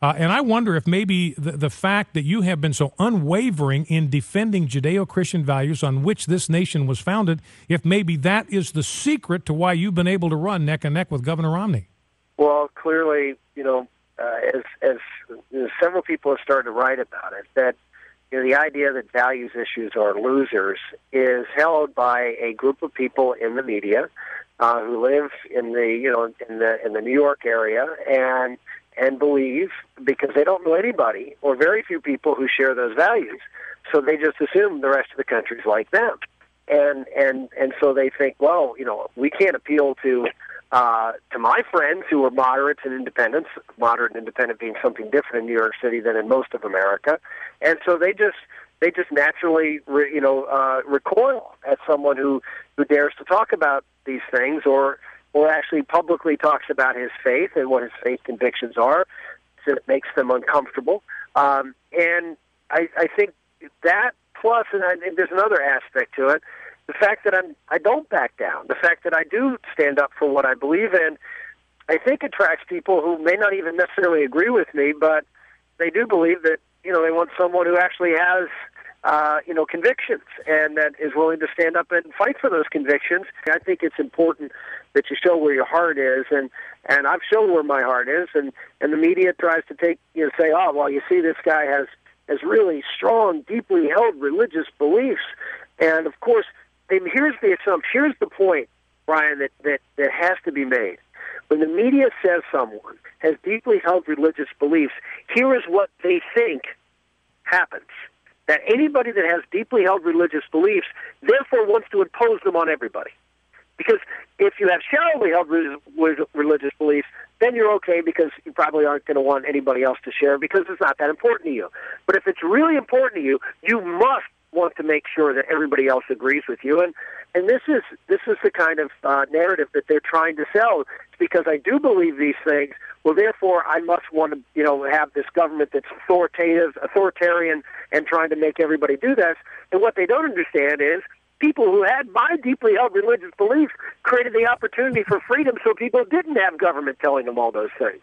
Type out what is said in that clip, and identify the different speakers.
Speaker 1: And I wonder if maybe the fact that you have been so unwavering in defending Judeo-Christian values on which this nation was founded, if maybe that is the secret to why you've been able to run neck and neck with Governor Romney.
Speaker 2: Well, clearly, as several people have started to write about it, that the idea that values issues are losers is held by a group of people in the media who live in the New York area and believe, because they don't know anybody or very few people who share those values, so they just assume the rest of the country's like them, and so they think, well, we can't appeal to my friends who are moderates and independents, moderate and independent being something different in New York City than in most of America, and so they just naturally recoil at someone who dares to talk about these things or actually publicly talks about his faith and what his faith convictions are, so it makes them uncomfortable. And I think that plus, and there's another aspect to it, the fact that I don't back down, the fact that I do stand up for what I believe in, I think attracts people who may not even necessarily agree with me, but they do believe that, they want someone who actually has, convictions and that is willing to stand up and fight for those convictions. I think it's important that you show where your heart is, and I've shown where my heart is, and the media tries to say, oh, well, you see, this guy has really strong, deeply held religious beliefs, and of course, here's the assumption, here's the point, Brian, that has to be made. When the media says someone has deeply held religious beliefs, here is what they think happens. That anybody that has deeply held religious beliefs, therefore wants to impose them on everybody. Because if you have shallowly held religious beliefs, then you're okay because you probably aren't going to want anybody else to share because it's not that important to you. But if it's really important to you, you must want to make sure that everybody else agrees with you. And this is the kind of narrative that they're trying to sell. It's because I do believe these things. Well, therefore, I must want to, have this government that's authoritarian, and trying to make everybody do this. And what they don't understand is people who had my deeply held religious beliefs created the opportunity for freedom so people didn't have government telling them all those things.